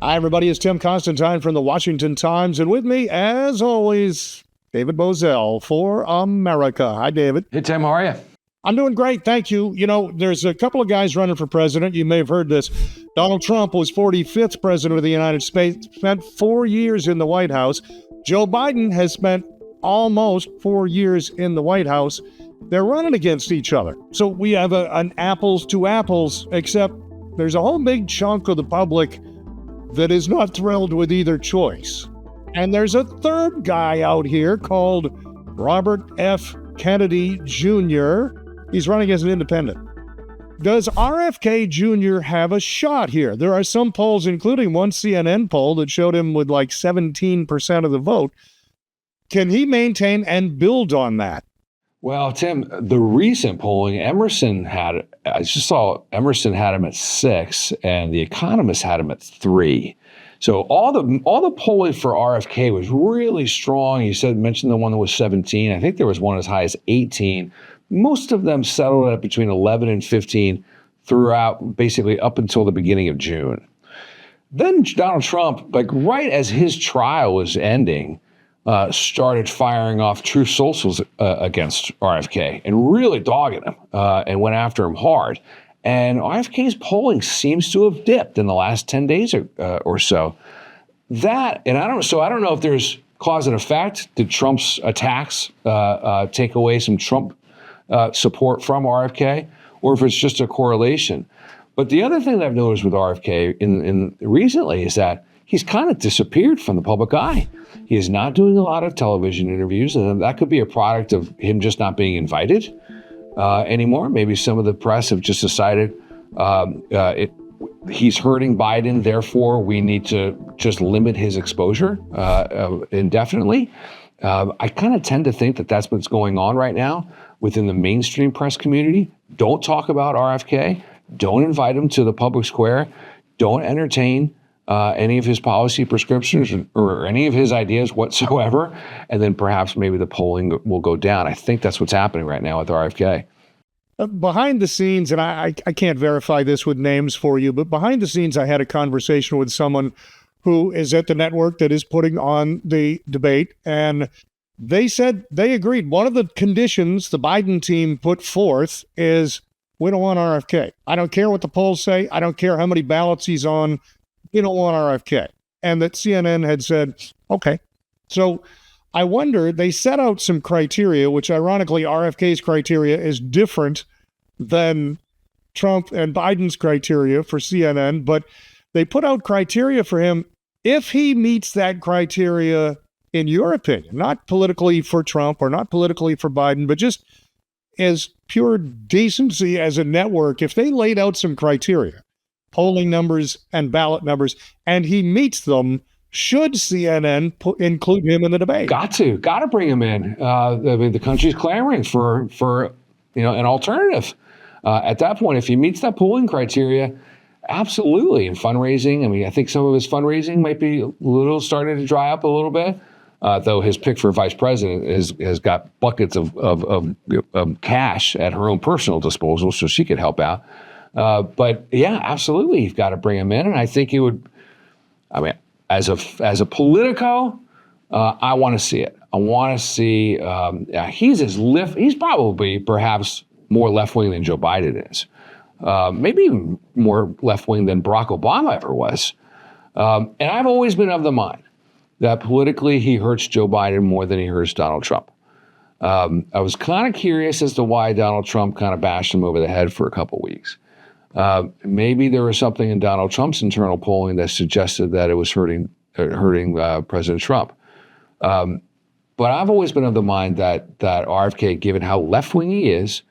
Hi, everybody. It's Tim Constantine from the Washington Times. And with me, as always, David Bozell for America. Hi, David. Hey, Tim. How are you? I'm doing great. Thank you. You know, there's a couple of guys running for president. You may have heard this. Donald Trump was 45th president of the United States, spent 4 years in the White House. Joe Biden has spent almost 4 years in the White House. They're running against each other. So we have an apples to apples, except there's a whole big chunk of the public that is not thrilled with either choice. And there's a third guy out here called Robert F. Kennedy Jr. He's running as an independent. Does RFK Jr. have a shot here? There are some polls, including one CNN poll that showed him with like 17% of the vote. Can he maintain and build on that? Well, Tim, the recent polling, I just saw Emerson had him at 6 and The Economist had him at 3. So all the polling for RFK was really strong. You mentioned the one that was 17. I think there was one as high as 18. Most of them settled at between 11 and 15 throughout, basically up until the beginning of June. Then Donald Trump, like right as his trial was ending, started firing off true socials against RFK and really dogging him and went after him hard. And RFK's polling seems to have dipped in the last 10 days or so. I don't know if there's cause and effect. Did Trump's attacks take away some Trump support from RFK, or if it's just a correlation? But the other thing that I've noticed with RFK in recently is that he's kind of disappeared from the public eye. He is not doing a lot of television interviews, and that could be a product of him just not being invited anymore. Maybe some of the press have just decided he's hurting Biden, therefore we need to just limit his exposure indefinitely. I kind of tend to think that that's what's going on right now within the mainstream press community. Don't talk about RFK. Don't invite him to the public square. Don't entertain any of his policy prescriptions or any of his ideas whatsoever, and then perhaps maybe the polling will go down. I think that's what's happening right now with RFK. Behind the scenes, and I can't verify this with names for you, but behind the scenes, I had a conversation with someone who is at the network that is putting on the debate, and they said they agreed. One of the conditions the Biden team put forth is we don't want RFK. I don't care what the polls say. I don't care how many ballots he's on. You don't want RFK. And that CNN had said, okay. So I wonder, they set out some criteria, which ironically, RFK's criteria is different than Trump and Biden's criteria for CNN, but they put out criteria for him. If he meets that criteria, in your opinion, not politically for Trump or not politically for Biden, but just as pure decency as a network, if they laid out some criteria, polling numbers and ballot numbers, and he meets them, should CNN include him in the debate? Got to bring him in. I mean, the country's clamoring for an alternative. At that point, if he meets that polling criteria, absolutely. And fundraising, I mean, I think some of his fundraising might be starting to dry up a little bit. Though his pick for vice president has got buckets of cash at her own personal disposal, so she could help out. But yeah, absolutely, you've got to bring him in, and I think it would. I mean, as a Politico, I want to see it. I want to see. He's probably perhaps more left wing than Joe Biden is. Maybe even more left wing than Barack Obama ever was. And I've always been of the mind that politically he hurts Joe Biden more than he hurts Donald Trump. I was kind of curious as to why Donald Trump kind of bashed him over the head for a couple weeks. Maybe there was something in Donald Trump's internal polling that suggested that it was hurting President Trump. But I've always been of the mind that RFK, given how left-wing he is,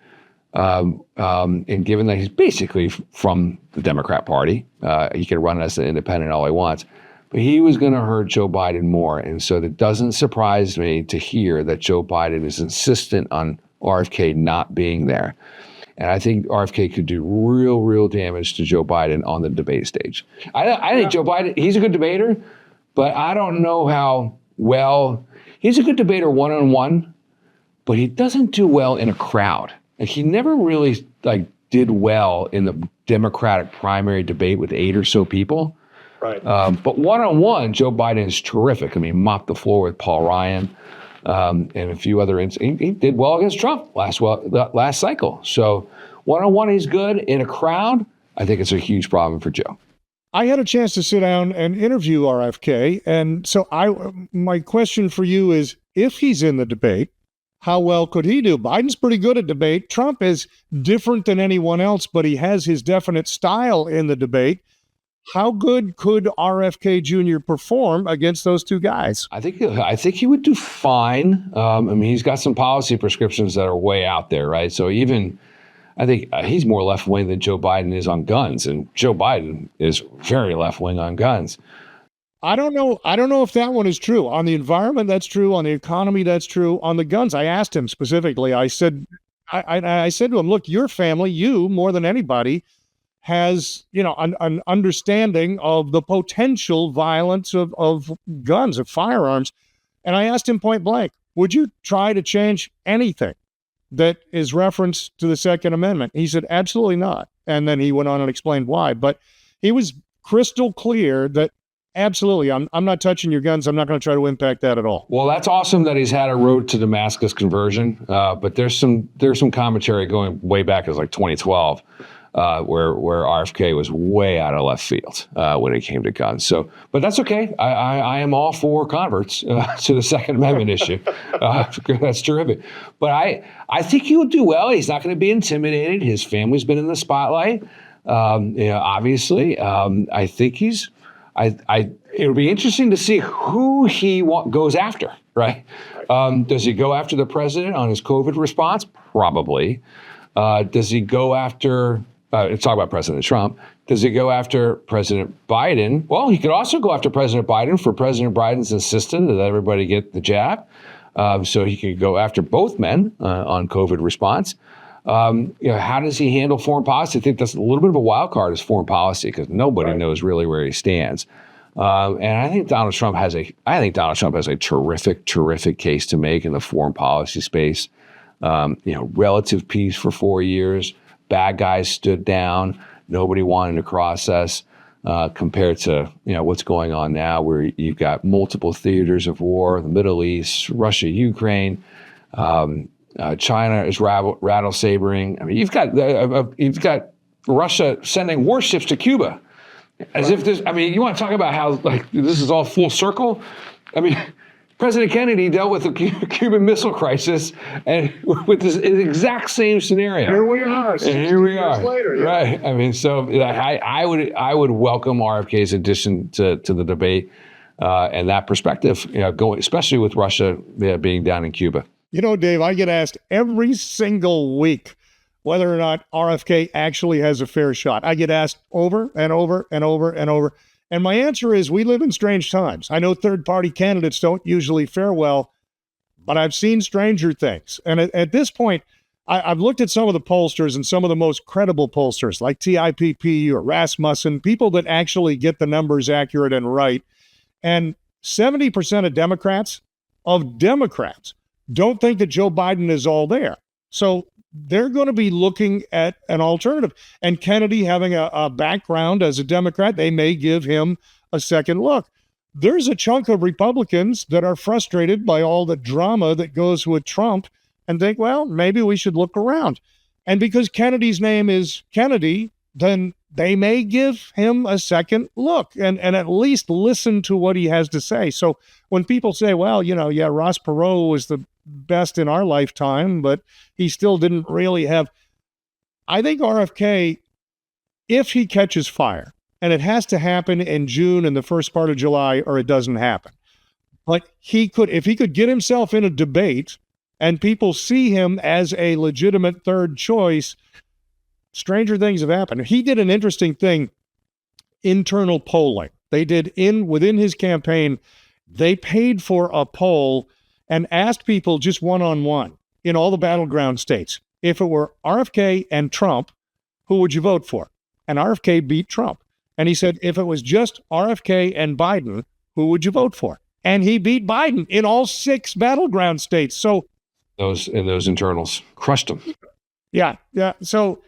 and given that he's basically from the Democrat Party, he can run as an independent all he wants, but he was going to hurt Joe Biden more. And so it doesn't surprise me to hear that Joe Biden is insistent on RFK not being there. And I think RFK could do real damage to Joe Biden on the debate stage. I think Joe Biden, he's a good debater, but I don't know how well. He's a good debater one-on-one, but he doesn't do well in a crowd. Like, he never really did well in the Democratic primary debate with 8 or so people. Right. But one-on-one, Joe Biden is terrific. I mean, mopped the floor with Paul Ryan and a few other. He did well against Trump last cycle. So one-on-one, he's good. In a crowd, I think it's a huge problem for Joe. I had a chance to sit down and interview RFK, and so my question for you is, if he's in the debate, how well could he do? Biden's pretty good at debate. Trump is different than anyone else, but he has his definite style in the debate. How good could RFK Jr. perform against those two guys? I think he would do fine. I mean, he's got some policy prescriptions that are way out there, right? So I think he's more left wing than Joe Biden is on guns, and Joe Biden is very left wing on guns. I don't know if that one is true. On the environment, that's true. On the economy, that's true. On the guns, I asked him specifically. I said to him, look, your family, you more than anybody, has an understanding of the potential violence of guns, of firearms. And I asked him point blank, would you try to change anything that is reference to the Second Amendment? He said, absolutely not. And then he went on and explained why. But he was crystal clear that absolutely, I'm not touching your guns. I'm not going to try to impact that at all. Well, that's awesome that he's had a road to Damascus conversion. But there's some commentary going way back as like 2012. Where RFK was way out of left field when it came to guns. So, but that's okay. I am all for converts to the Second Amendment issue. That's terrific. But I think he will do well. He's not going to be intimidated. His family's been in the spotlight. Obviously, I think it'll be interesting to see who he goes after. Right? Does he go after the president on his COVID response? Probably. Does he go after? Let's talk about President Trump. Does he go after President Biden? Well, he could also go after President Biden for President Biden's insistence that everybody get the jab. So he could go after both men on COVID response. How does he handle foreign policy? I think that's a little bit of a wild card is foreign policy because nobody knows really where he stands. And I think Donald Trump has a terrific case to make in the foreign policy space. Relative peace for 4 years. Bad guys stood down. Nobody wanted to cross us compared to what's going on now, where you've got multiple theaters of war: the Middle East, Russia, Ukraine, China is rattle sabering. I mean, you've got Russia sending warships to Cuba, as if this. I mean, you want to talk about how this is all full circle? I mean. President Kennedy dealt with the Cuban Missile Crisis and with this exact same scenario. Here we are. Here we are. Later, yeah. Right. I mean, so I would welcome RFK's addition to the debate and that perspective, going especially with Russia being down in Cuba. Dave, I get asked every single week whether or not RFK actually has a fair shot. I get asked over and over and over and over. And my answer is we live in strange times. I know third-party candidates don't usually fare well, but I've seen stranger things. And at this point, I've looked at some of the pollsters and some of the most credible pollsters like TIPP or Rasmussen, people that actually get the numbers accurate and right. And 70% of Democrats don't think that Joe Biden is all there. So they're going to be looking at an alternative. And Kennedy having a background as a Democrat, they may give him a second look. There's a chunk of Republicans that are frustrated by all the drama that goes with Trump and think, well, maybe we should look around. And because Kennedy's name is Kennedy, then they may give him a second look and at least listen to what he has to say. So when people say, well, Ross Perot was the best in our lifetime, but he still didn't really have. I think RFK, if he catches fire, and it has to happen in June and the first part of July, or it doesn't happen. But if he could get himself in a debate and people see him as a legitimate third choice, stranger things have happened. He did an interesting thing, internal polling. They did within his campaign, they paid for a poll and asked people just one-on-one in all the battleground states, if it were RFK and Trump, who would you vote for? And RFK beat Trump. And he said, if it was just RFK and Biden, who would you vote for? And he beat Biden in all 6 battleground states. So those internals crushed him. Yeah. So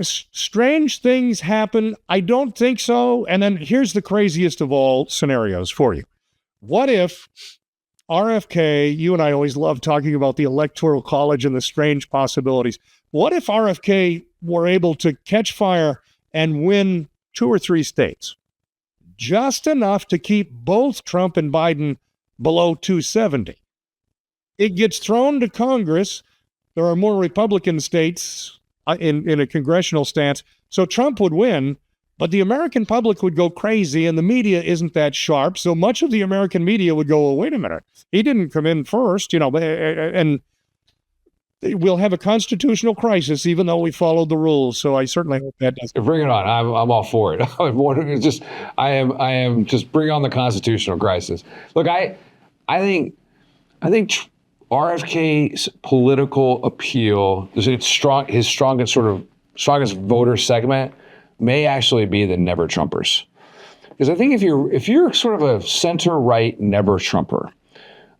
strange things happen. I don't think so. And then here's the craziest of all scenarios for you. What if RFK, you and I always love talking about the Electoral College and the strange possibilities. What if RFK were able to catch fire and win 2 or 3 states? Just enough to keep both Trump and Biden below 270. It gets thrown to Congress. There are more Republican states in a congressional stance. So Trump would win, but the American public would go crazy, and the media isn't that sharp. So much of the American media would go, well, wait a minute, he didn't come in first, and we'll have a constitutional crisis, even though we followed the rules. So I certainly hope that doesn't. Bring it on. I'm all for it. I am just bring on the constitutional crisis. Look, I think RFK's political appeal, his strongest voter segment may actually be the never Trumpers. Because I think if you're sort of a center right never Trumper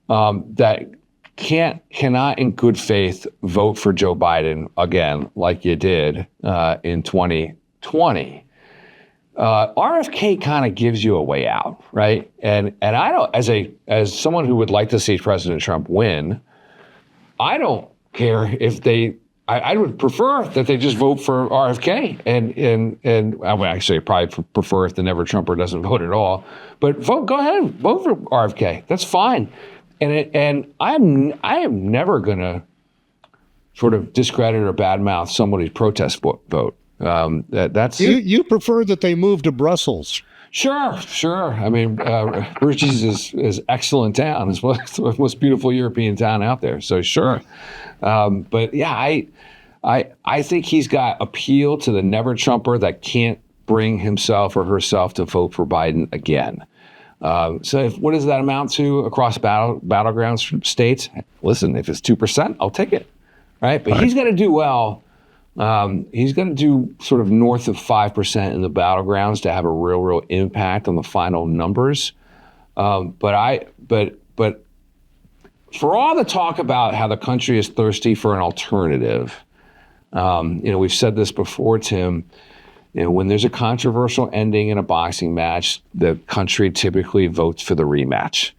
that cannot in good faith vote for Joe Biden again like you did in 2020, RFK kind of gives you a way out, right? And I don't, as someone who would like to see President Trump win, I don't care if I would prefer that they just vote for RFK, and I would actually probably prefer if the never Trumper doesn't vote at all. But go ahead, vote for RFK. That's fine. And I am never going to sort of discredit or badmouth somebody's protest vote. That's you prefer that they move to Brussels. Sure. I mean, Bruges is excellent town. It's the most beautiful European town out there. So sure. But yeah, I think he's got appeal to the never Trumper that can't bring himself or herself to vote for Biden again. So what does that amount to across battleground states? Listen, if it's 2%, I'll take it. Right. But he's got to do well. He's going to do sort of north of 5% in the battlegrounds to have a real impact on the final numbers. But for all the talk about how the country is thirsty for an alternative, we've said this before, Tim. When there's a controversial ending in a boxing match, the country typically votes for the rematch,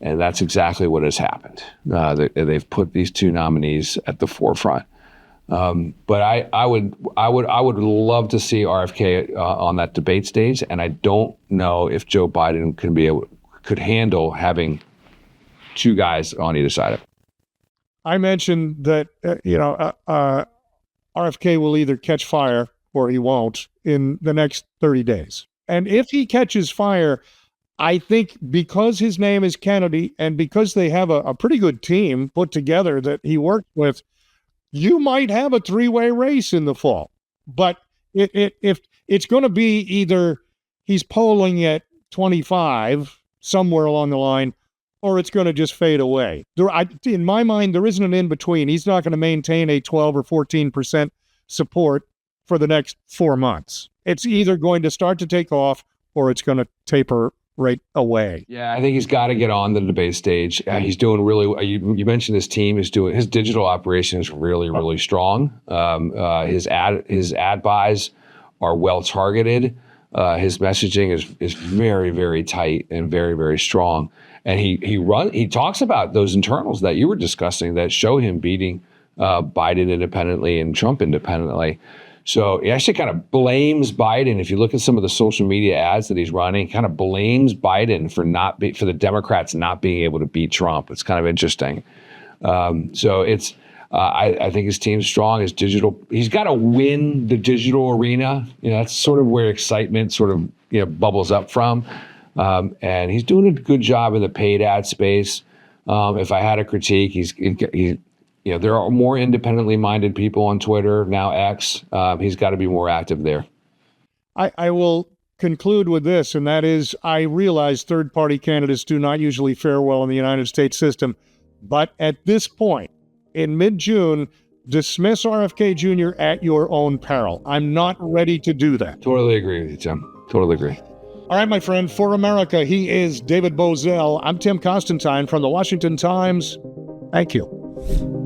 and that's exactly what has happened. They've put these 2 nominees at the forefront. But I would love to see RFK on that debate stage, and I don't know if Joe Biden could handle having 2 guys on either side of it. I mentioned that RFK will either catch fire or he won't in the next 30 days. And if he catches fire, I think because his name is Kennedy and because they have a pretty good team put together that he worked with, you might have a 3-way race in the fall. But if it's going to be either he's polling at 25 somewhere along the line, or it's going to just fade away. In my mind, there isn't an in-between. He's not going to maintain a 12 or 14% support for the next 4 months. It's either going to start to take off or it's going to taper right away. Yeah, I think he's got to get on the debate stage. He's doing really. You mentioned his team is doing. His digital operation is really strong. His ad buys are well targeted. His messaging is very tight and very strong. And he talks about those internals that you were discussing that show him beating Biden independently and Trump independently. So he actually kind of blames Biden. If you look at some of the social media ads that he's running, he kind of blames Biden for the Democrats not being able to beat Trump. It's kind of interesting. So it's I think his team's strong. His digital, he's got to win the digital arena. That's sort of where excitement sort of bubbles up from. And he's doing a good job in the paid ad space. If I had a critique, there are more independently minded people on Twitter, now X. He's got to be more active there. I will conclude with this, and that is I realize third-party candidates do not usually fare well in the United States system. But at this point, in mid-June, dismiss RFK Jr. at your own peril. I'm not ready to do that. Totally agree with you, Tim. Totally agree. All right, my friend, for America, he is David Bozell. I'm Tim Constantine from the Washington Times. Thank you.